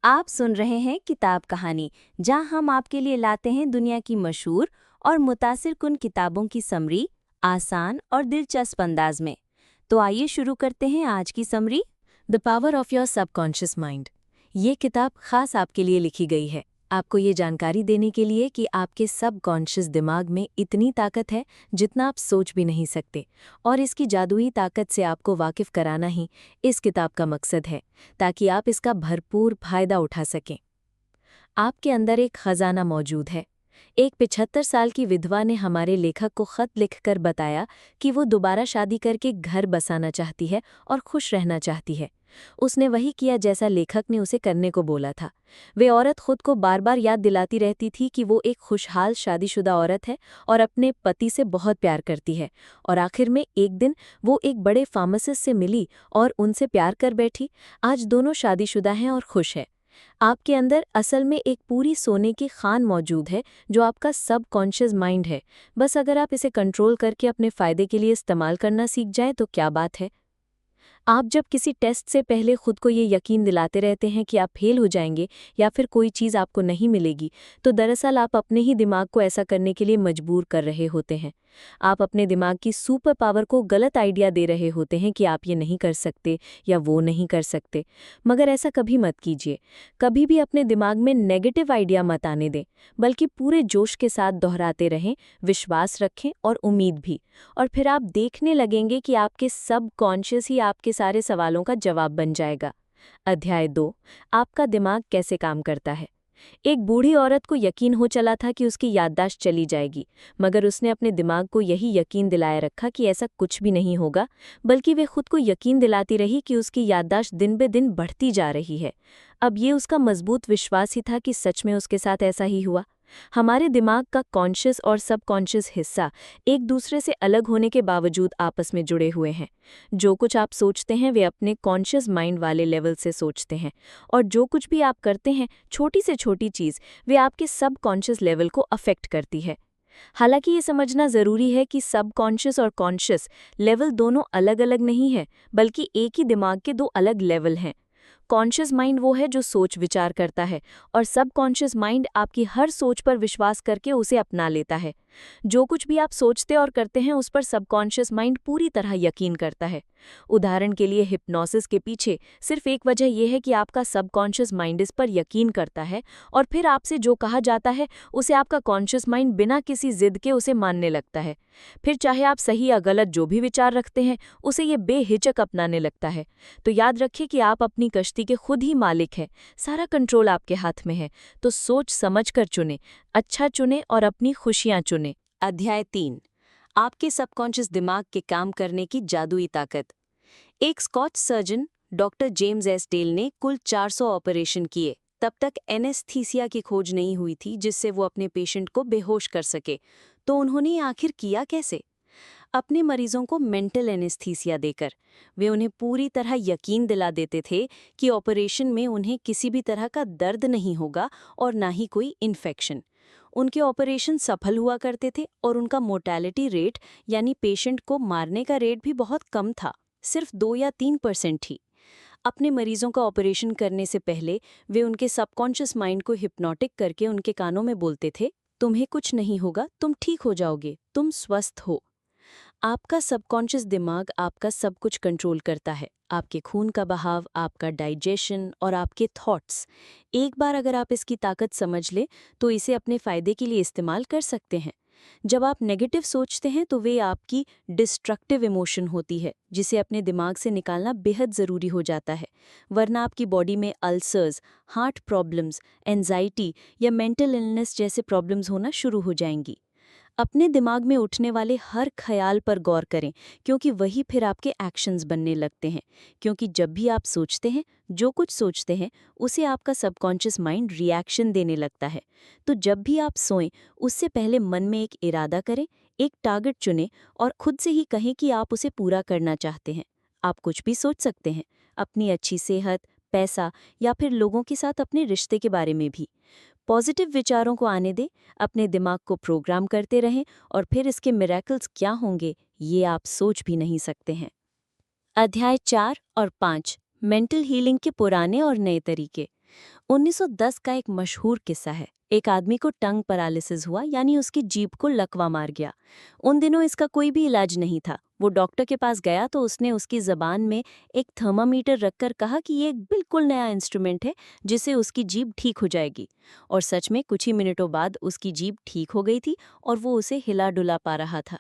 आप सुन रहे हैं किताब कहानी, जहां हम आपके लिए लाते हैं दुनिया की मशहूर और मुतासिर कुन किताबों की समरी, आसान और दिलचस्प अंदाज में। तो आइए शुरू करते हैं आज की summary. The power of your subconscious mind. ये किताब खास आपके लिए लिखी गई है, आपको ये जानकारी देने के लिए कि आपके सबकॉन्शियस दिमाग में इतनी ताकत है जितना आप सोच भी नहीं सकते, और इसकी जादुई ताकत से आपको वाकिफ कराना ही इस किताब का मकसद है, ताकि आप इसका भरपूर फायदा उठा सकें। आपके अंदर एक खजाना मौजूद है। एक 75 साल की विधवा ने हमारे लेखक को खत लिखकर बताया कि वो दोबारा शादी करके घर बसाना चाहती है और खुश रहना चाहती है। उसने वही किया जैसा लेखक ने उसे करने को बोला था। वे औरत खुद को बार बार याद दिलाती रहती थी कि वो एक खुशहाल शादीशुदा औरत है और अपने पति से बहुत प्यार करती है, और आखिर में एक दिन वो एक बड़े फार्मासिस्ट से मिली और उनसे प्यार कर बैठी। आज दोनों शादीशुदा हैं और खुश है। आपके अंदर असल में एक पूरी सोने की खान मौजूद है जो आपका सबकॉन्शियस माइंड है। बस अगर आप इसे कंट्रोल करके अपने फ़ायदे के लिए इस्तेमाल करना सीख जाएं तो क्या बात है। आप जब किसी टेस्ट से पहले खुद को ये यकीन दिलाते रहते हैं कि आप फेल हो जाएंगे या फिर कोई चीज़ आपको नहीं मिलेगी, तो दरअसल आप अपने ही दिमाग को ऐसा करने के लिए मजबूर कर रहे होते हैं। आप अपने दिमाग की सुपर पावर को गलत आइडिया दे रहे होते हैं कि आप ये नहीं कर सकते या वो नहीं कर सकते। मगर ऐसा कभी मत कीजिए। कभी भी अपने दिमाग में नेगेटिव आइडिया मत आने दें, बल्कि पूरे जोश के साथ दोहराते रहें, विश्वास रखें और उम्मीद भी। और फिर आप देखने लगेंगे कि आपके सबकॉन्शियस ही आपके सारे सवालों का जवाब बन जाएगा। अध्याय 2। आपका दिमाग कैसे काम करता है। एक बूढ़ी औरत को यकीन हो चला था कि उसकी याददाश्त चली जाएगी, मगर उसने अपने दिमाग को यही यकीन दिलाए रखा कि ऐसा कुछ भी नहीं होगा, बल्कि वे खुद को यकीन दिलाती रही कि उसकी याददाश्त दिन ब दिन बढ़ती जा रही है। अब ये उसका मजबूत विश्वास ही था कि सच में उसके साथ ऐसा ही हुआ। हमारे दिमाग का कॉन्शियस और सबकॉन्शियस हिस्सा एक दूसरे से अलग होने के बावजूद आपस में जुड़े हुए हैं। जो कुछ आप सोचते हैं वे अपने कॉन्शियस माइंड वाले लेवल से सोचते हैं, और जो कुछ भी आप करते हैं, छोटी से छोटी चीज़, वे आपके सबकॉन्शियस लेवल को अफेक्ट करती है। हालांकि ये समझना ज़रूरी है कि सबकॉन्शियस और कॉन्शियस लेवल दोनों अलग अलग नहीं हैं, बल्कि एक ही दिमाग के दो अलग लेवल हैं। कॉन्शियस माइंड वो है जो सोच विचार करता है, और सबकॉन्शियस माइंड आपकी हर सोच पर विश्वास करके उसे अपना लेता है। जो कुछ भी आप सोचते और करते हैं उस पर सबकॉन्शियस माइंड पूरी तरह यकीन करता है। उदाहरण के लिए हिप्नोसिस के पीछे सिर्फ एक वजह यह है कि आपका सबकॉन्शियस माइंड इस पर यकीन करता है, और फिर आपसे जो कहा जाता है उसे आपका कॉन्शियस माइंड बिना किसी जिद के उसे मानने लगता है। फिर चाहे आप सही या गलत जो भी विचार रखते हैं, उसे ये बेहिचक अपनाने लगता है। तो याद रखिए कि आप अपनी कश्ती के खुद ही मालिक हैं। सारा कंट्रोल आपके हाथ में है। तो सोच समझ कर चुने, अच्छा चुने और अपनी खुशियां चुने। अध्याय 3। आपके सबकॉन्शियस दिमाग के काम करने की जादुई ताकत। एक Scotch surgeon doctor James Esdaile ने कुल 400 ऑपरेशन किए। तब तक एनेस्थीसिया की खोज नहीं हुई थी जिससे वो अपने पेशेंट को बेहोश कर सके। तो उन्होंने ये आखिर किया कैसे? अपने मरीजों को मेंटल एनेस्थीसिया देकर। वे उन्हें पूरी तरह यकीन दिला देते थे कि ऑपरेशन में उन्हें किसी भी तरह का दर्द नहीं होगा और ना ही कोई इन्फेक्शन। उनके ऑपरेशन सफल हुआ करते थे और उनका मोर्टेलिटी रेट यानी पेशेंट को मारने का रेट भी बहुत कम था, सिर्फ 2 या 3% ही। अपने मरीजों का ऑपरेशन करने से पहले वे उनके सबकॉन्शियस माइंड को हिप्नोटिक करके उनके कानों में बोलते थे, तुम्हें कुछ नहीं होगा, तुम ठीक हो जाओगे, तुम स्वस्थ हो। आपका सबकॉन्शियस दिमाग आपका सब कुछ कंट्रोल करता है, आपके खून का बहाव, आपका डाइजेशन और आपके थॉट्स। एक बार अगर आप इसकी ताकत समझ लें तो इसे अपने फ़ायदे के लिए इस्तेमाल कर सकते हैं। जब आप नेगेटिव सोचते हैं तो वे आपकी डिस्ट्रक्टिव इमोशन होती है, जिसे अपने दिमाग से निकालना बेहद ज़रूरी हो जाता है। वरना आपकी बॉडी में अल्सर्स, हार्ट प्रॉब्लम्स, एंजाइटी या मेंटल इलनेस जैसे प्रॉब्लम्स होना शुरू हो जाएंगी। अपने दिमाग में उठने वाले हर ख्याल पर गौर करें, क्योंकि वही फिर आपके एक्शंस बनने लगते हैं। क्योंकि जब भी आप सोचते हैं, जो कुछ सोचते हैं, उसे आपका सबकॉन्शियस माइंड रिएक्शन देने लगता है। तो जब भी आप सोएं, उससे पहले मन में एक इरादा करें, एक टारगेट चुनें और खुद से ही कहें कि आप उसे पूरा करना चाहते हैं। आप कुछ भी सोच सकते हैं, अपनी अच्छी सेहत, पैसा या फिर लोगों के साथ अपने रिश्ते के बारे में भी। पॉजिटिव विचारों को आने दें, अपने दिमाग को प्रोग्राम करते रहें, और फिर इसके मिरेकल्स क्या होंगे ये आप सोच भी नहीं सकते हैं। अध्याय 4 और 5। मेंटल हीलिंग के पुराने और नए तरीके। 1910 का एक मशहूर किस्सा है। एक आदमी को टंग पैरालिसिस हुआ, यानी उसकी जीभ को लकवा मार गया। उन दिनों इसका कोई भी इलाज नहीं था। वो डॉक्टर के पास गया तो उसने उसकी जबान में एक थर्मामीटर रखकर कहा कि ये एक बिल्कुल नया इंस्ट्रूमेंट है जिससे उसकी जीभ ठीक हो जाएगी। और सच में कुछ ही मिनटों बाद उसकी जीभ ठीक हो गई थी और वो उसे हिला डुला पा रहा था।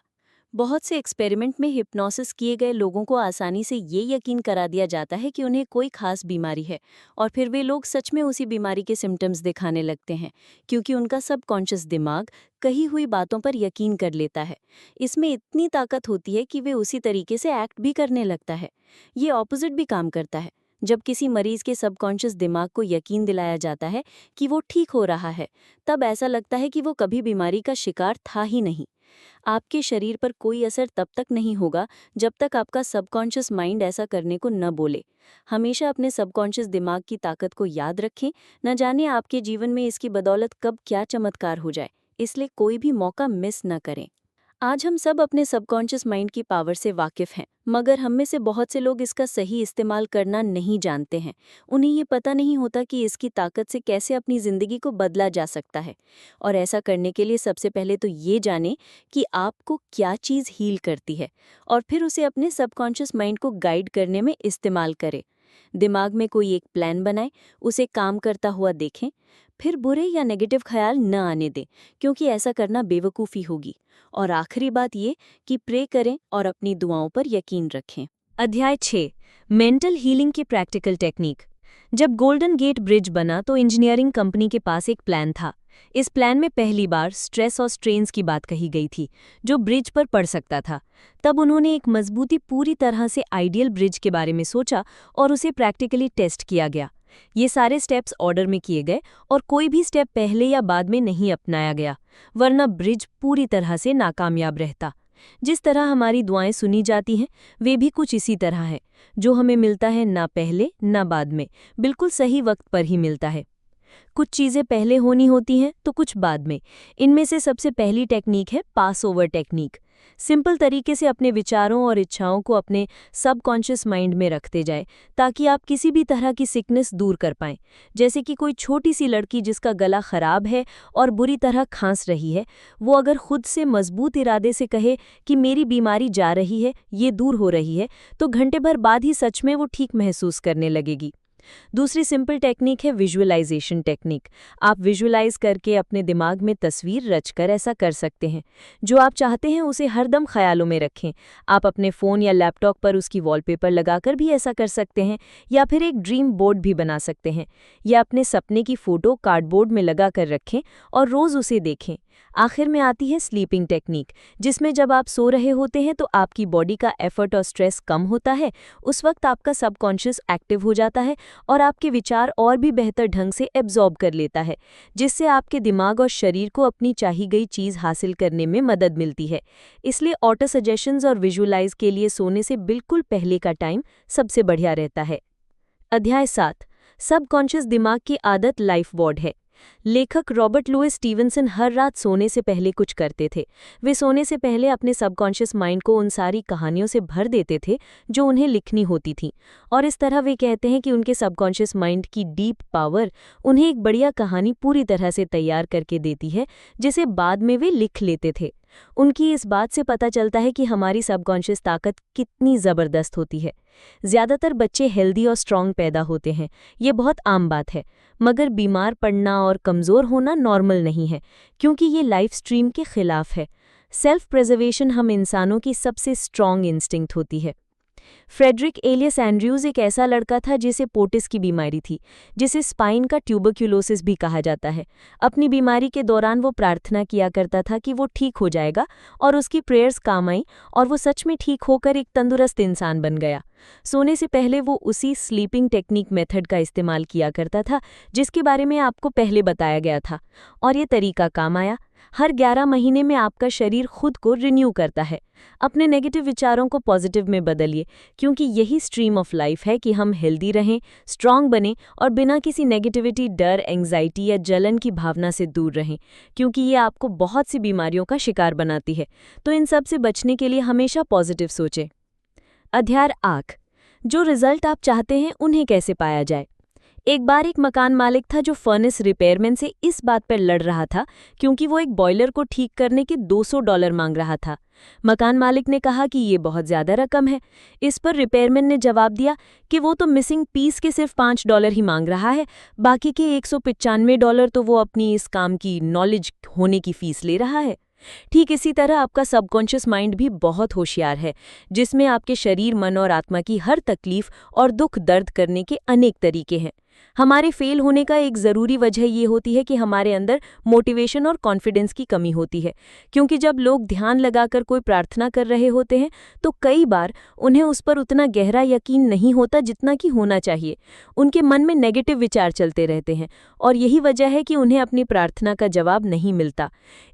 बहुत से एक्सपेरिमेंट में हिप्नोसिस किए गए लोगों को आसानी से ये यकीन करा दिया जाता है कि उन्हें कोई खास बीमारी है, और फिर वे लोग सच में उसी बीमारी के सिम्टम्स दिखाने लगते हैं, क्योंकि उनका सबकॉन्शियस दिमाग कही हुई बातों पर यकीन कर लेता है। इसमें इतनी ताकत होती है कि वे उसी तरीके से एक्ट भी करने लगता है। ये ऑपोजिट भी काम करता है। जब किसी मरीज के सबकॉन्शियस दिमाग को यकीन दिलाया जाता है कि वो ठीक हो रहा है, तब ऐसा लगता है कि वो कभी बीमारी का शिकार था ही नहीं। आपके शरीर पर कोई असर तब तक नहीं होगा जब तक आपका सबकॉन्शियस माइंड ऐसा करने को न बोले। हमेशा अपने सबकॉन्शियस दिमाग की ताकत को याद रखें। न जाने आपके जीवन में इसकी बदौलत कब क्या चमत्कार हो जाए, इसलिए कोई भी मौका मिस न करें। आज हम सब अपने सबकॉन्शियस माइंड की पावर से वाकिफ हैं, मगर हम में से बहुत से लोग इसका सही इस्तेमाल करना नहीं जानते हैं। उन्हें ये पता नहीं होता कि इसकी ताकत से कैसे अपनी ज़िंदगी को बदला जा सकता है। और ऐसा करने के लिए सबसे पहले तो ये जानें कि आपको क्या चीज़ हील करती है, और फिर उसे अपने सबकॉन्शियस माइंड को गाइड करने में इस्तेमाल करें। दिमाग में कोई एक प्लान बनाएं, उसे काम करता हुआ देखें, फिर बुरे या नेगेटिव ख्याल न आने दें, क्योंकि ऐसा करना बेवकूफ़ी होगी। और आखिरी बात ये कि प्रे करें और अपनी दुआओं पर यकीन रखें। अध्याय 6, मेंटल हीलिंग की प्रैक्टिकल टेक्निक। जब गोल्डन गेट ब्रिज बना तो इंजीनियरिंग कंपनी के पास एक प्लान था। इस प्लान में पहली बार स्ट्रेस और स्ट्रेन्स की बात कही गई थी, जो ब्रिज पर पड़ सकता था। तब उन्होंने एक मजबूती पूरी तरह से आइडियल ब्रिज के बारे में सोचा और उसे प्रैक्टिकली टेस्ट किया गया। ये सारे स्टेप्स ऑर्डर में किए गए और कोई भी स्टेप पहले या बाद में नहीं अपनाया गया, वरना ब्रिज पूरी तरह से नाकामयाब रहता। जिस तरह हमारी दुआएं सुनी जाती हैं, वे भी कुछ इसी तरह है। जो हमें मिलता है ना पहले ना बाद में, बिल्कुल सही वक्त पर ही मिलता है। कुछ चीज़ें पहले होनी होती हैं तो कुछ बाद में। इनमें से सबसे पहली टेक्निक है पास ओवर टेक्निक। सिंपल तरीके से अपने विचारों और इच्छाओं को अपने सबकॉन्शियस माइंड में रखते जाए, ताकि आप किसी भी तरह की सिकनेस दूर कर पाएं। जैसे कि कोई छोटी सी लड़की जिसका गला खराब है और बुरी तरह खांस रही है, वो अगर खुद से मजबूत इरादे से कहे कि मेरी बीमारी जा रही है, ये दूर हो रही है, तो घंटे भर बाद ही सच में वो ठीक महसूस करने लगेगी। दूसरी सिंपल टेक्निक है विजुअलाइजेशन टेक्निक। आप विजुअलाइज करके अपने दिमाग में तस्वीर रचकर ऐसा कर सकते हैं। जो आप चाहते हैं उसे हरदम ख्यालों में रखें। आप अपने फ़ोन या लैपटॉप पर उसकी वॉलपेपर लगाकर भी ऐसा कर सकते हैं, या फिर एक ड्रीम बोर्ड भी बना सकते हैं, या अपने सपने की फ़ोटो कार्डबोर्ड में लगा कर रखें और रोज़ उसे देखें। आखिर में आती है स्लीपिंग टेक्निक, जिसमें जब आप सो रहे होते हैं तो आपकी बॉडी का एफर्ट और स्ट्रेस कम होता है। उस वक्त आपका सबकॉन्शियस एक्टिव हो जाता है और आपके विचार और भी बेहतर ढंग से एब्जॉर्ब कर लेता है, जिससे आपके दिमाग और शरीर को अपनी चाही गई चीज़ हासिल करने में मदद मिलती है। इसलिए ऑटो सजेशंस और विजुअलाइज के लिए सोने से बिल्कुल पहले का टाइम सबसे बढ़िया रहता है। अध्याय 7, सबकॉन्शियस दिमाग की आदत लाइफ बोर्ड है। लेखक रॉबर्ट लुइस स्टीवनसन हर रात सोने से पहले कुछ करते थे। वे सोने से पहले अपने सबकॉन्शियस माइंड को उन सारी कहानियों से भर देते थे जो उन्हें लिखनी होती थीं, और इस तरह वे कहते हैं कि उनके सबकॉन्शियस माइंड की डीप पावर उन्हें एक बढ़िया कहानी पूरी तरह से तैयार करके देती है, जिसे बाद में वे लिख लेते थे। उनकी इस बात से पता चलता है कि हमारी सबकॉन्शियस ताकत कितनी ज़बरदस्त होती है। ज़्यादातर बच्चे हेल्दी और स्ट्रॉन्ग पैदा होते हैं, ये बहुत आम बात है, मगर बीमार पड़ना और कमज़ोर होना नॉर्मल नहीं है, क्योंकि ये लाइफ स्ट्रीम के खिलाफ है। सेल्फ प्रिजर्वेशन हम इंसानों की सबसे स्ट्रॉन्ग इंस्टिंक्ट होती है। फ्रेडरिक एलियस एंड्रयूज एक ऐसा लड़का था जिसे पोटिस की बीमारी थी, जिसे स्पाइन का ट्यूबरक्यूलोसिस भी कहा जाता है। अपनी बीमारी के दौरान वो प्रार्थना किया करता था कि वो ठीक हो जाएगा, और उसकी प्रेयर्स काम आई और वो सच में ठीक होकर एक तंदुरुस्त इंसान बन गया। सोने से पहले वो उसी स्लीपिंग टेक्निक मेथड का इस्तेमाल किया करता था जिसके बारे में आपको पहले बताया गया था, और ये तरीका काम आया। हर 11 महीने में आपका शरीर खुद को रिन्यू करता है। अपने नेगेटिव विचारों को पॉजिटिव में बदलिए, क्योंकि यही स्ट्रीम ऑफ लाइफ है कि हम हेल्दी रहें, स्ट्रांग बनें और बिना किसी नेगेटिविटी, डर, एंग्जाइटी या जलन की भावना से दूर रहें, क्योंकि ये आपको बहुत सी बीमारियों का शिकार बनाती है। तो इन सब से बचने के लिए हमेशा पॉजिटिव सोचें। अध्याय 8, जो रिजल्ट आप चाहते हैं उन्हें कैसे पाया जाए। एक बार एक मकान मालिक था जो फर्नेस रिपेयरमैन से इस बात पर लड़ रहा था क्योंकि वो एक बॉयलर को ठीक करने के $200 मांग रहा था। मकान मालिक ने कहा कि ये बहुत ज़्यादा रकम है। इस पर रिपेयरमैन ने जवाब दिया कि वो तो मिसिंग पीस के सिर्फ $5 ही मांग रहा है, बाकी के $195 तो वो अपनी इस काम की नॉलेज होने की फीस ले रहा है। ठीक इसी तरह आपका सबकॉन्शियस माइंड भी बहुत होशियार है, जिसमें आपके शरीर, मन और आत्मा की हर तकलीफ और दुख दर्द करने के अनेक तरीके हैं। हमारे फेल होने का एक ज़रूरी वजह ये होती है कि हमारे अंदर मोटिवेशन और कॉन्फिडेंस की कमी होती है, क्योंकि जब लोग ध्यान लगाकर कोई प्रार्थना कर रहे होते हैं तो कई बार उन्हें उस पर उतना गहरा यकीन नहीं होता जितना कि होना चाहिए। उनके मन में नेगेटिव विचार चलते रहते हैं और यही वजह है कि उन्हें अपनी प्रार्थना का जवाब नहीं मिलता।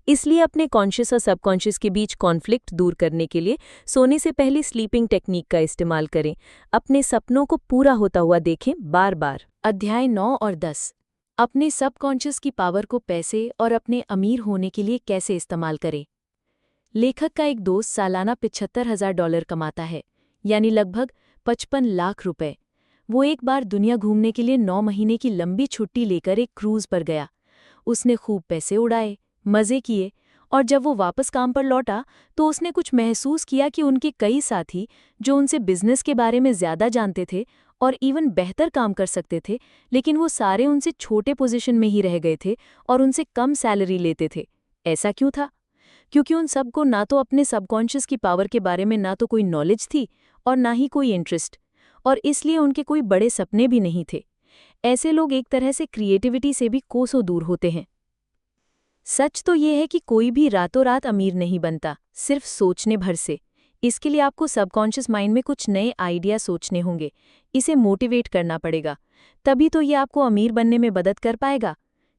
इसलिए अपने कॉन्शियस और सबकॉन्शियस के बीच कॉन्फ्लिक्ट दूर करने के लिए सोने से पहले स्लीपिंग टेक्निक का इस्तेमाल करें। अपने सपनों को पूरा होता हुआ देखें बार बार। अध्याय 9 और 10 अपने सबकॉन्शियस की पावर को पैसे और अपने अमीर होने के लिए कैसे इस्तेमाल करें। लेखक का एक दोस्त सालाना $75,000 कमाता है, यानी लगभग 55 लाख रुपए। वो एक बार दुनिया घूमने के लिए 9 महीने की लंबी छुट्टी लेकर एक क्रूज पर गया। उसने खूब पैसे उड़ाए, मज़े किए, और जब वो वापस काम पर लौटा तो उसने कुछ महसूस किया कि उनके कई साथी जो उनसे बिजनेस के बारे में ज़्यादा जानते थे और इवन बेहतर काम कर सकते थे, लेकिन वो सारे उनसे छोटे पोजीशन में ही रह गए थे और उनसे कम सैलरी लेते थे। ऐसा क्यों था? क्योंकि उन सबको ना तो अपने सबकॉन्शियस की पावर के बारे में ना तो कोई नॉलेज थी और ना ही कोई इंटरेस्ट, और इसलिए उनके कोई बड़े सपने भी नहीं थे। ऐसे लोग एक तरह से क्रिएटिविटी से भी कोसों दूर होते हैं। सच तो ये है कि कोई भी रातों रात अमीर नहीं बनता, सिर्फ सोचने भर से। इसके लिए आपको सबकॉन्शियस माइंड में कुछ नए आइडिया सोचने होंगे, इसे मोटिवेट करना पड़ेगा, तभी तो ये आपको अमीर बनने में मदद कर पाएगा।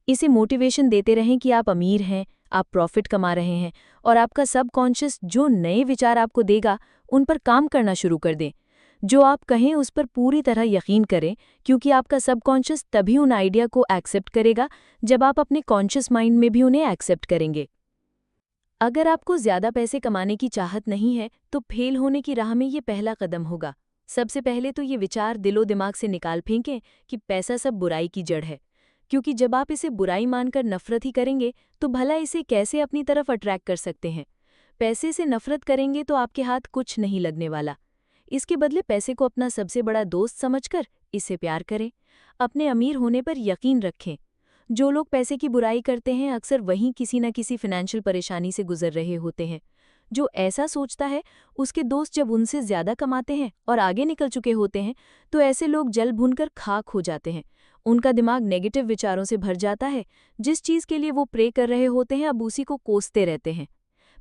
इसे मोटिवेशन देते रहें कि आप अमीर हैं, आप प्रॉफिट कमा रहे हैं, और आपका सबकॉन्शियस जो नए विचार आपको देगा उन पर काम करना शुरू कर दें। जो आप कहें उस पर पूरी तरह यकीन करें, क्योंकि आपका सबकॉन्शियस तभी उन आइडिया को एक्सेप्ट करेगा जब आप अपने कॉन्शियस माइंड में भी उन्हें एक्सेप्ट करेंगे। अगर आपको ज़्यादा पैसे कमाने की चाहत नहीं है तो फेल होने की राह में ये पहला कदम होगा। सबसे पहले तो ये विचार दिलो दिमाग से निकाल फेंकें कि पैसा सब बुराई की जड़ है, क्योंकि जब आप इसे बुराई मानकर नफरत ही करेंगे तो भला इसे कैसे अपनी तरफ अट्रैक्ट कर सकते हैं। पैसे से नफरत करेंगे तो आपके हाथ कुछ नहीं लगने वाला। इसके बदले पैसे को अपना सबसे बड़ा दोस्त समझकर इसे प्यार करें। अपने अमीर होने पर यकीन रखें। जो लोग पैसे की बुराई करते हैं अक्सर वहीं किसी न किसी फाइनेंशियल परेशानी से गुजर रहे होते हैं। जो ऐसा सोचता है उसके दोस्त जब उनसे ज़्यादा कमाते हैं और आगे निकल चुके होते हैं तो ऐसे लोग जल भुनकर खाक हो जाते हैं। उनका दिमाग नेगेटिव विचारों से भर जाता है। जिस चीज़ के लिए वो प्रे कर रहे होते हैं अब उसी को कोसते रहते हैं।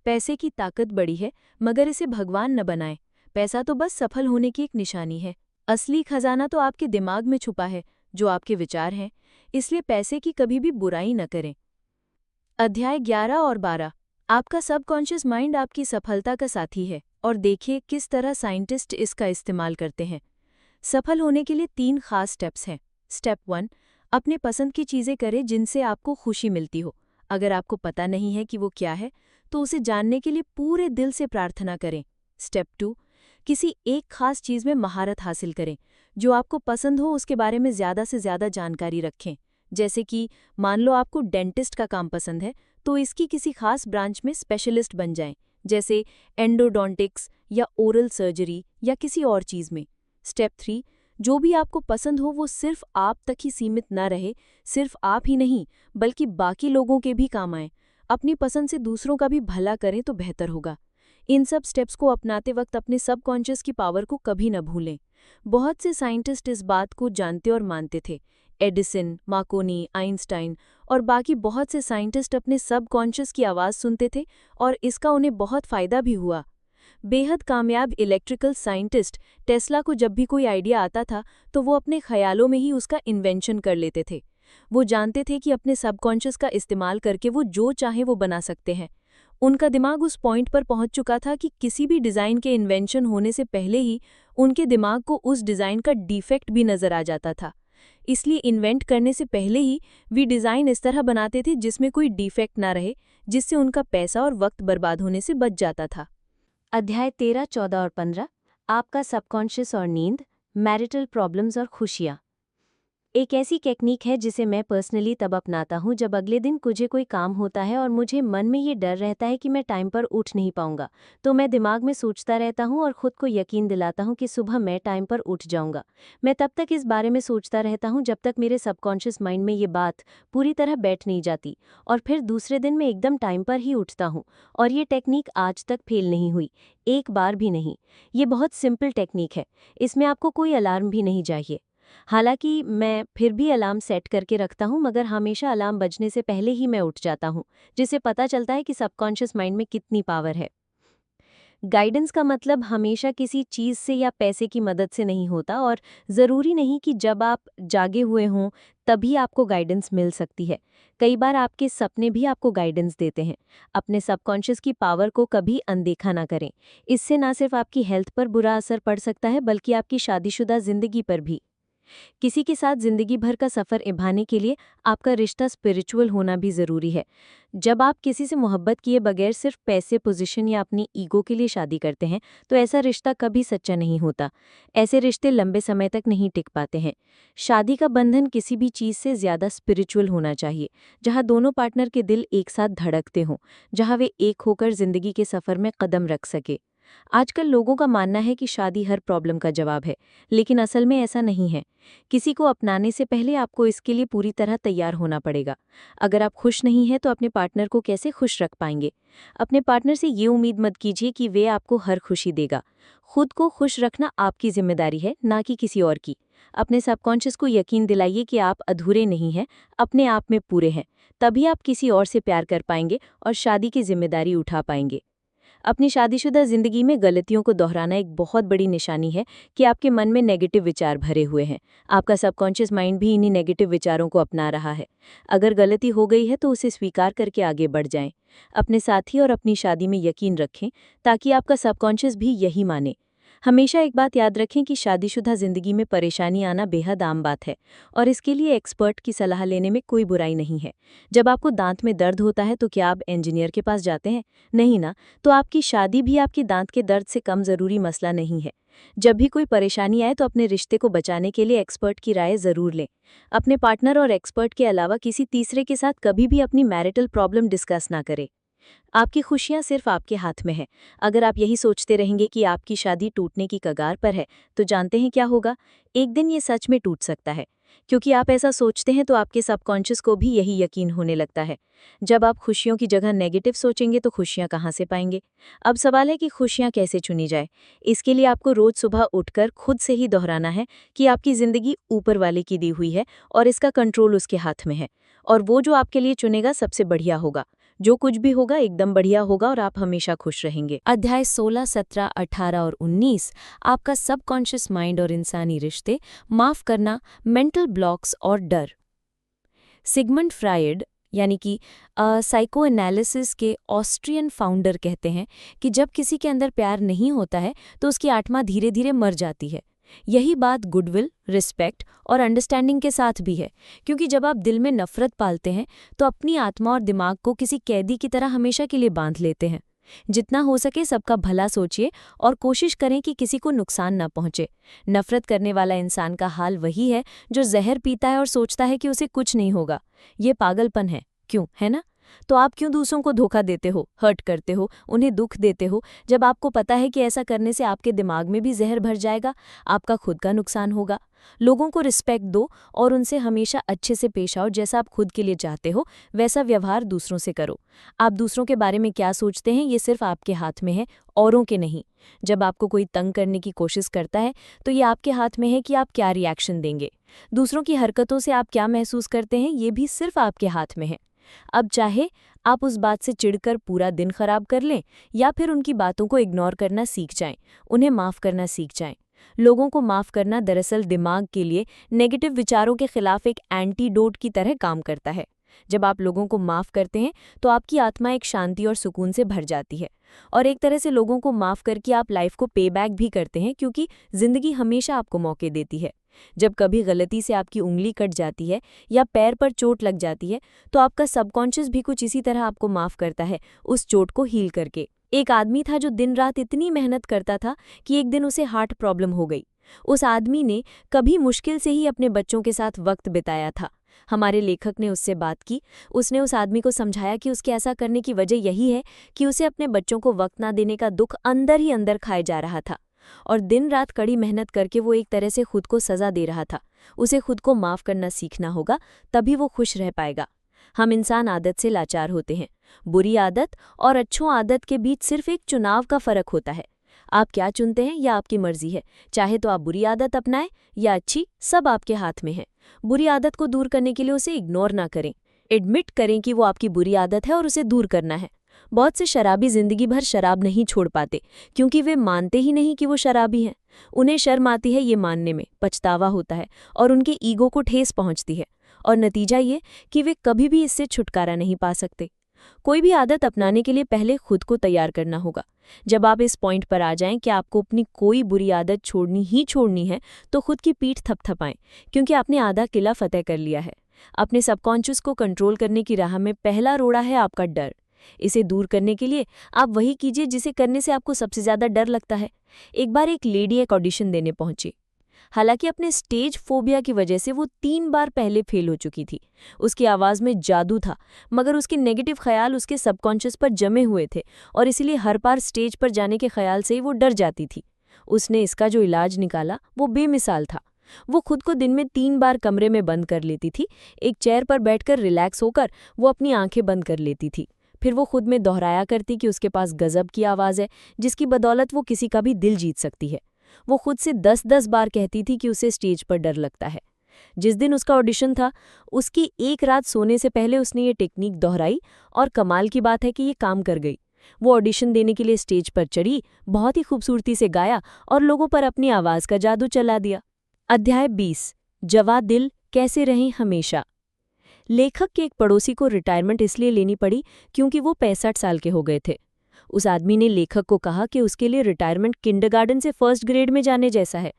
पैसे की ताकत बड़ी है, मगर इसे भगवान न बनाएं। पैसा तो बस सफल होने की एक निशानी है। असली खजाना तो आपके दिमाग में छुपा है, जो आपके विचार हैं। इसलिए पैसे की कभी भी बुराई न करें। अध्याय 11 और 12 आपका सबकॉन्शियस माइंड आपकी सफलता का साथी है, और देखिए किस तरह साइंटिस्ट इसका इस्तेमाल करते हैं। सफल होने के लिए 3 खास स्टेप्स हैं। स्टेप 1, अपने पसंद की चीज़ें करें जिनसे आपको खुशी मिलती हो। अगर आपको पता नहीं है कि वो क्या है तो उसे जानने के लिए पूरे दिल से प्रार्थना करें। स्टेप 2, किसी एक खास चीज़ में महारत हासिल करें। जो आपको पसंद हो उसके बारे में ज़्यादा से ज़्यादा जानकारी रखें। जैसे कि मान लो आपको डेंटिस्ट का काम पसंद है तो इसकी किसी खास ब्रांच में स्पेशलिस्ट बन जाएं, जैसे एंडोडोंटिक्स या ओरल सर्जरी या किसी और चीज़ में। स्टेप 3, जो भी आपको पसंद हो वो सिर्फ आप तक ही सीमित ना रहे। सिर्फ आप ही नहीं बल्कि बाकी लोगों के भी काम आए। अपनी पसंद से दूसरों का भी भला करें तो बेहतर होगा। इन सब स्टेप्स को अपनाते वक्त अपने सबकॉन्शियस की पावर को कभी न भूलें। बहुत से साइंटिस्ट इस बात को जानते और मानते थे। एडिसन, मार्कोनी, आइंस्टाइन और बाकी बहुत से साइंटिस्ट अपने सबकॉन्शियस की आवाज़ सुनते थे और इसका उन्हें बहुत फ़ायदा भी हुआ। बेहद कामयाब इलेक्ट्रिकल साइंटिस्ट टेस्ला को जब भी कोई आइडिया आता था तो वो अपने ख्यालों में ही उसका इन्वेंशन कर लेते थे। वो जानते थे कि अपने सबकॉन्शियस का इस्तेमाल करके वो जो चाहे वो बना सकते हैं। उनका दिमाग उस पॉइंट पर पहुंच चुका था कि किसी भी डिज़ाइन के इन्वेंशन होने से पहले ही उनके दिमाग को उस डिज़ाइन का डिफेक्ट भी नज़र आ जाता था। इसलिए इन्वेंट करने से पहले ही वे डिज़ाइन इस तरह बनाते थे जिसमें कोई डिफेक्ट ना रहे, जिससे उनका पैसा और वक्त बर्बाद होने से बच जाता था। अध्याय 13, 14 और 15 आपका सबकॉन्शियस और नींद, मैरिटल प्रॉब्लम्स और खुशियाँ। एक ऐसी टेक्निक है जिसे मैं पर्सनली तब अपनाता हूँ जब अगले दिन मुझे कोई काम होता है और मुझे मन में ये डर रहता है कि मैं टाइम पर उठ नहीं पाऊंगा। तो मैं दिमाग में सोचता रहता हूँ और खुद को यकीन दिलाता हूँ कि सुबह मैं टाइम पर उठ जाऊंगा। मैं तब तक इस बारे में सोचता रहता हूँ जब तक मेरे सबकॉन्शियस माइंड में ये बात पूरी तरह बैठ नहीं जाती, और फिर दूसरे दिन मैं एकदम टाइम पर ही उठता हूँ। और ये टेक्निक आज तक फेल नहीं हुई, एक बार भी नहीं। ये बहुत सिंपल टेक्निक है, इसमें आपको कोई अलार्म भी नहीं चाहिए। हालांकि मैं फिर भी अलार्म सेट करके रखता हूं, मगर हमेशा अलार्म बजने से पहले ही मैं उठ जाता हूं, जिससे पता चलता है कि सबकॉन्शियस माइंड में कितनी पावर है। गाइडेंस का मतलब हमेशा किसी चीज़ से या पैसे की मदद से नहीं होता, और ज़रूरी नहीं कि जब आप जागे हुए हों तभी आपको गाइडेंस मिल सकती है। कई बार आपके सपने भी आपको गाइडेंस देते हैं। अपने सबकॉन्शियस की पावर को कभी अनदेखा ना करें। इससे ना सिर्फ आपकी हेल्थ पर बुरा असर पड़ सकता है, बल्कि आपकी शादीशुदा ज़िंदगी पर भी। किसी के साथ जिंदगी भर का सफर निभाने के लिए आपका रिश्ता स्पिरिचुअल होना भी जरूरी है। जब आप किसी से मोहब्बत किए बगैर सिर्फ पैसे, पोजीशन या अपनी ईगो के लिए शादी करते हैं, तो ऐसा रिश्ता कभी सच्चा नहीं होता। ऐसे रिश्ते लंबे समय तक नहीं टिक पाते हैं। शादी का बंधन किसी भी चीज से ज्यादा स्पिरिचुअल होना चाहिए, जहां दोनों पार्टनर के दिल एक साथ धड़कते हों, जहां वे एक होकर जिंदगी के सफर में कदम रख सके। आजकल लोगों का मानना है कि शादी हर प्रॉब्लम का जवाब है, लेकिन असल में ऐसा नहीं है। किसी को अपनाने से पहले आपको इसके लिए पूरी तरह तैयार होना पड़ेगा। अगर आप खुश नहीं हैं तो अपने पार्टनर को कैसे खुश रख पाएंगे? अपने पार्टनर से ये उम्मीद मत कीजिए कि वे आपको हर खुशी देगा। खुद को खुश रखना आपकी जिम्मेदारी है, ना कि किसी और की। अपने सबकॉन्शियस को यकीन दिलाइए कि आप अधूरे नहीं हैं, अपने आप में पूरे हैं। तभी आप किसी और से प्यार कर पाएंगे और शादी की जिम्मेदारी उठा पाएंगे। अपनी शादीशुदा जिंदगी में गलतियों को दोहराना एक बहुत बड़ी निशानी है कि आपके मन में नेगेटिव विचार भरे हुए हैं। आपका सबकॉन्शियस माइंड भी इन्हीं नेगेटिव विचारों को अपना रहा है। अगर गलती हो गई है तो उसे स्वीकार करके आगे बढ़ जाएं। अपने साथी और अपनी शादी में यकीन रखें, ताकि आपका सबकॉन्शियस भी यही माने। हमेशा एक बात याद रखें कि शादीशुदा जिंदगी में परेशानी आना बेहद आम बात है, और इसके लिए एक्सपर्ट की सलाह लेने में कोई बुराई नहीं है। जब आपको दांत में दर्द होता है तो क्या आप इंजीनियर के पास जाते हैं? नहीं ना। तो आपकी शादी भी आपके दांत के दर्द से कम जरूरी मसला नहीं है। जब भी कोई परेशानी आए तो अपने रिश्ते को बचाने के लिए एक्सपर्ट की राय जरूर लें। अपने पार्टनर और एक्सपर्ट के अलावा किसी तीसरे के साथ कभी भी अपनी मैरिटल प्रॉब्लम डिस्कस ना करें। आपकी खुशियां सिर्फ आपके हाथ में है। अगर आप यही सोचते रहेंगे कि आपकी शादी टूटने की कगार पर है, तो जानते हैं क्या होगा? एक दिन ये सच में टूट सकता है। क्योंकि आप ऐसा सोचते हैं तो आपके सबकॉन्शियस को भी यही यकीन होने लगता है। जब आप खुशियों की जगह नेगेटिव सोचेंगे तो खुशियां कहाँ से पाएंगे? अब सवाल है कि खुशियां कैसे चुनी जाए। इसके लिए आपको रोज सुबह उठकर खुद से ही दोहराना है कि आपकी जिंदगी ऊपर वाले की दी हुई है और इसका कंट्रोल उसके हाथ में है, और वो जो आपके लिए चुनेगा सबसे बढ़िया होगा। जो कुछ भी होगा एकदम बढ़िया होगा और आप हमेशा खुश रहेंगे। अध्याय 16, 17, 18 और 19 आपका सबकॉन्शियस माइंड और इंसानी रिश्ते, माफ करना, मेंटल ब्लॉक्स और डर। सिगमंड फ्रायड यानी कि साइको एनालिसिस के ऑस्ट्रियन फाउंडर कहते हैं कि जब किसी के अंदर प्यार नहीं होता है तो उसकी आत्मा धीरे धीरे मर जाती है। यही बात गुडविल, रिस्पेक्ट और अंडरस्टैंडिंग के साथ भी है, क्योंकि जब आप दिल में नफरत पालते हैं तो अपनी आत्मा और दिमाग को किसी कैदी की तरह हमेशा के लिए बांध लेते हैं। जितना हो सके सबका भला सोचिए और कोशिश करें कि किसी को नुकसान न पहुंचे। नफरत करने वाला इंसान का हाल वही है जो जहर पीता है और सोचता है कि उसे कुछ नहीं होगा। ये पागलपन है, क्यों, है ना? तो आप क्यों दूसरों को धोखा देते हो, हर्ट करते हो, उन्हें दुख देते हो, जब आपको पता है कि ऐसा करने से आपके दिमाग में भी जहर भर जाएगा, आपका खुद का नुकसान होगा। लोगों को रिस्पेक्ट दो और उनसे हमेशा अच्छे से पेश आओ। जैसा आप खुद के लिए चाहते हो वैसा व्यवहार दूसरों से करो। आप दूसरों के बारे में क्या सोचते हैं ये सिर्फ आपके हाथ में है, औरों के नहीं। जब आपको कोई तंग करने की कोशिश करता है तो ये आपके हाथ में है कि आप क्या रिएक्शन देंगे। दूसरों की हरकतों से आप क्या महसूस करते हैं ये भी सिर्फ आपके हाथ में है। अब चाहे आप उस बात से चिढ़कर पूरा दिन खराब कर लें या फिर उनकी बातों को इग्नोर करना सीख जाएं, उन्हें माफ करना सीख जाएं। लोगों को माफ करना दरअसल दिमाग के लिए नेगेटिव विचारों के खिलाफ एक एंटीडोट की तरह काम करता है। जब आप लोगों को माफ करते हैं तो आपकी आत्मा एक शांति और सुकून से भर जाती है, और एक तरह से लोगों को माफ करके आप लाइफ को पे बैक भी करते हैं, क्योंकि जिंदगी हमेशा आपको मौके देती है। जब कभी गलती से आपकी उंगली कट जाती है या पैर पर चोट लग जाती है तो आपका सबकॉन्शियस भी कुछ इसी तरह आपको माफ करता है, उस चोट को हील करके। एक आदमी था जो दिन रात इतनी मेहनत करता था कि एक दिन उसे हार्ट प्रॉब्लम हो गई। उस आदमी ने कभी मुश्किल से ही अपने बच्चों के साथ वक्त बिताया था। हमारे लेखक ने उससे बात की। उसने उस आदमी को समझाया कि उसके ऐसा करने की वजह यही है कि उसे अपने बच्चों को वक्त ना देने का दुख अंदर ही अंदर खाए जा रहा था, और दिन रात कड़ी मेहनत करके वो एक तरह से खुद को सजा दे रहा था। उसे खुद को माफ करना सीखना होगा, तभी वो खुश रह पाएगा। हम इंसान आदत से लाचार होते हैं। बुरी आदत और अच्छों आदत के बीच सिर्फ एक चुनाव का फर्क होता है। आप क्या चुनते हैं यह आपकी मर्जी है। चाहे तो आप बुरी आदत अपनाएं या अच्छी, सब आपके हाथ में है। बुरी आदत को दूर करने के लिए उसे इग्नोर ना करें। एडमिट करें कि वो आपकी बुरी आदत है और उसे दूर करना है। बहुत से शराबी जिंदगी भर शराब नहीं छोड़ पाते क्योंकि वे मानते ही नहीं कि वो शराबी हैं। उन्हें शर्म आती है ये मानने में, पछतावा होता है और उनके ईगो को ठेस पहुंचती है, और नतीजा ये कि वे कभी भी इससे छुटकारा नहीं पा सकते। कोई भी आदत अपनाने के लिए पहले खुद को तैयार करना होगा। जब आप इस पॉइंट पर आ जाएं कि आपको अपनी कोई बुरी आदत छोड़नी ही छोड़नी है, तो खुद की पीठ थपथपाएं, क्योंकि आपने आधा किला फतेह कर लिया है। अपने सबकॉन्शियस को कंट्रोल करने की राह में पहला रोड़ा है आपका डर। इसे दूर करने के लिए आप वही कीजिए जिसे करने से आपको सबसे ज्यादा डर लगता है। एक बार एक लेडी एक ऑडिशन देने पहुंची। हालांकि अपने स्टेज फोबिया की वजह से वो 3 बार पहले फेल हो चुकी थी। उसकी आवाज़ में जादू था, मगर उसके नेगेटिव ख्याल उसके सबकॉन्शियस पर जमे हुए थे, और इसीलिए हर बार स्टेज पर जाने के ख्याल से ही वो डर जाती थी। उसने इसका जो इलाज निकाला वो बेमिसाल था। वो खुद को दिन में 3 बार कमरे में बंद कर लेती थी। एक चेयर पर बैठकर रिलैक्स होकर वो अपनी आंखें बंद कर लेती थी। फिर वो खुद में दोहराया करती कि उसके पास गजब की आवाज़ है, जिसकी बदौलत वो किसी का भी दिल जीत सकती है। वो खुद से 10-10 बार कहती थी कि उसे स्टेज पर डर लगता है। जिस दिन उसका ऑडिशन था, उसकी एक रात सोने से पहले उसने ये टेक्निक दोहराई, और कमाल की बात है कि ये काम कर गई। वो ऑडिशन देने के लिए स्टेज पर चढ़ी, बहुत ही खूबसूरती से गाया और लोगों पर अपनी आवाज़ का जादू चला दिया। अध्याय 20, जवा दिल कैसे रहें हमेशा। लेखक के एक पड़ोसी को रिटायरमेंट इसलिए लेनी पड़ी क्योंकि वो 65 साल के हो गए थे। उस आदमी ने लेखक को कहा कि उसके लिए रिटायरमेंट किंडरगार्टन से फर्स्ट ग्रेड में जाने जैसा है।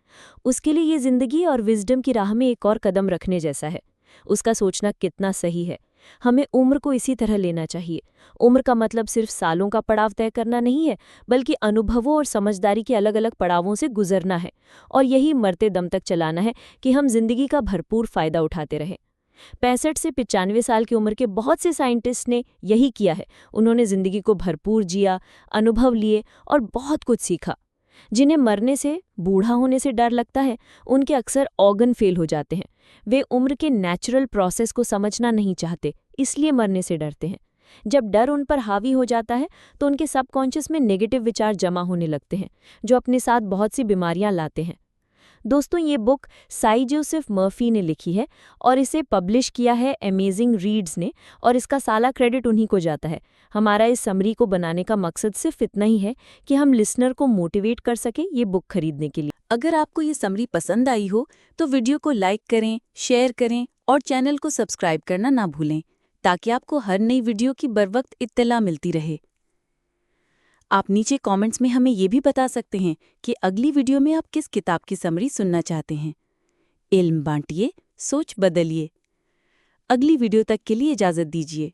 उसके लिए ये जिंदगी और विजडम की राह में एक और कदम रखने जैसा है। उसका सोचना कितना सही है। हमें उम्र को इसी तरह लेना चाहिए। उम्र का मतलब सिर्फ सालों का पड़ाव तय करना नहीं है, बल्कि अनुभवों और समझदारी के अलग अलग पड़ावों से गुजरना है, और यही मरते दम तक चलाना है कि हम जिंदगी का भरपूर फायदा उठाते रहें। 65 से 95 साल की उम्र के बहुत से साइंटिस्ट ने यही किया है। उन्होंने जिंदगी को भरपूर जिया, अनुभव लिए और बहुत कुछ सीखा। जिन्हें मरने से, बूढ़ा होने से डर लगता है, उनके अक्सर ऑर्गन फेल हो जाते हैं। वे उम्र के नेचुरल प्रोसेस को समझना नहीं चाहते, इसलिए मरने से डरते हैं। जब डर उन पर हावी हो जाता है तो उनके सबकॉन्शियस में नेगेटिव विचार जमा होने लगते हैं, जो अपने साथ बहुत सी बीमारियां लाते हैं। दोस्तों, ये बुक साई जोसेफ मर्फी ने लिखी है और इसे पब्लिश किया है अमेजिंग रीड्स ने, और इसका सारा क्रेडिट उन्हीं को जाता है। हमारा इस समरी को बनाने का मकसद सिर्फ इतना ही है कि हम लिसनर को मोटिवेट कर सके ये बुक खरीदने के लिए। अगर आपको ये समरी पसंद आई हो तो वीडियो को लाइक करें, शेयर करें और चैनल को सब्सक्राइब करना ना भूलें, ताकि आपको हर नई वीडियो की बरवक्त इत्तला मिलती रहे। आप नीचे कमेंट्स में हमें ये भी बता सकते हैं कि अगली वीडियो में आप किस किताब की समरी सुनना चाहते हैं। इल्म बांटिए, सोच बदलिए। अगली वीडियो तक के लिए इजाज़त दीजिए।